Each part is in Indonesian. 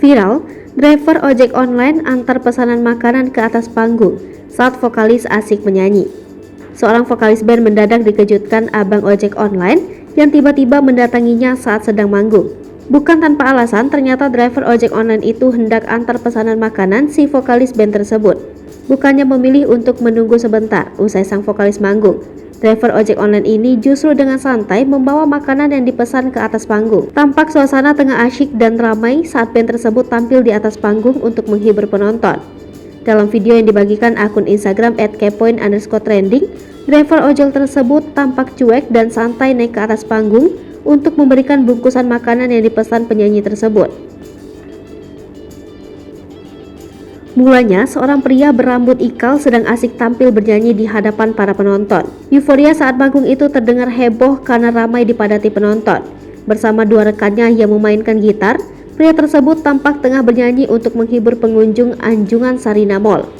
Viral, driver ojek online antar pesanan makanan ke atas panggung saat vokalis asik menyanyi. Seorang vokalis band mendadak dikejutkan abang ojek online yang tiba-tiba mendatanginya saat sedang manggung. Bukan tanpa alasan, ternyata driver ojek online itu hendak antar pesanan makanan si vokalis band tersebut. Bukannya memilih untuk menunggu sebentar usai sang vokalis manggung, driver ojek online ini justru dengan santai membawa makanan yang dipesan ke atas panggung. Tampak suasana tengah asyik dan ramai saat band tersebut tampil di atas panggung untuk menghibur penonton. Dalam video yang dibagikan akun Instagram @kepoin_trending, driver ojol tersebut tampak cuek dan santai naik ke atas panggung untuk memberikan bungkusan makanan yang dipesan penyanyi tersebut. Mulanya, seorang pria berambut ikal sedang asik tampil bernyanyi di hadapan para penonton. Euforia saat manggung itu terdengar heboh karena ramai dipadati penonton. Bersama dua rekannya yang memainkan gitar, pria tersebut tampak tengah bernyanyi untuk menghibur pengunjung Anjungan Sarina Mall.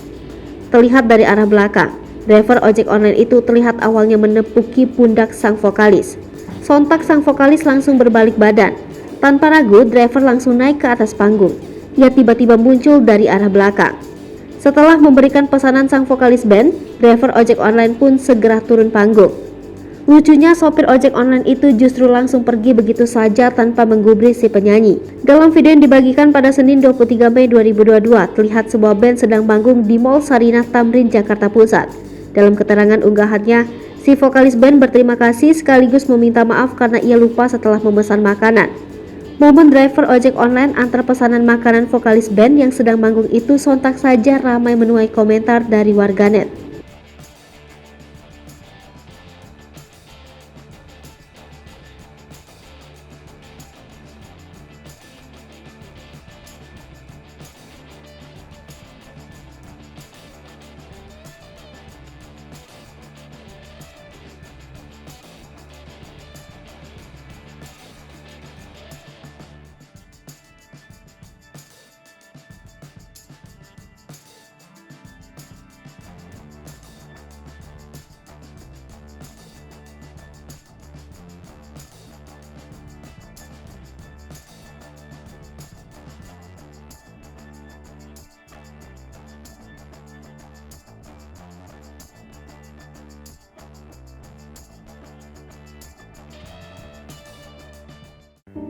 Terlihat dari arah belakang, driver ojek online itu terlihat awalnya menepuki pundak sang vokalis. Sontak sang vokalis langsung berbalik badan. Tanpa ragu, driver langsung naik ke atas panggung. Ia tiba-tiba muncul dari arah belakang. Setelah memberikan pesanan sang vokalis band, driver ojek online pun segera turun panggung. Lucunya, sopir ojek online itu justru langsung pergi begitu saja tanpa menggubris si penyanyi. Dalam video yang dibagikan pada Senin 23 Mei 2022, terlihat sebuah band sedang manggung di Mall Sarinah Tamrin, Jakarta Pusat. Dalam keterangan unggahannya, si vokalis band berterima kasih sekaligus meminta maaf karena ia lupa setelah memesan makanan. Momen driver ojek online antar pesanan makanan vokalis band yang sedang manggung itu sontak saja ramai menuai komentar dari warganet.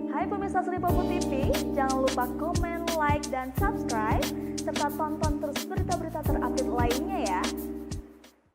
Hai pemirsa Sri Popo TV, jangan lupa komen, like, dan subscribe, serta tonton terus berita-berita terupdate lainnya ya.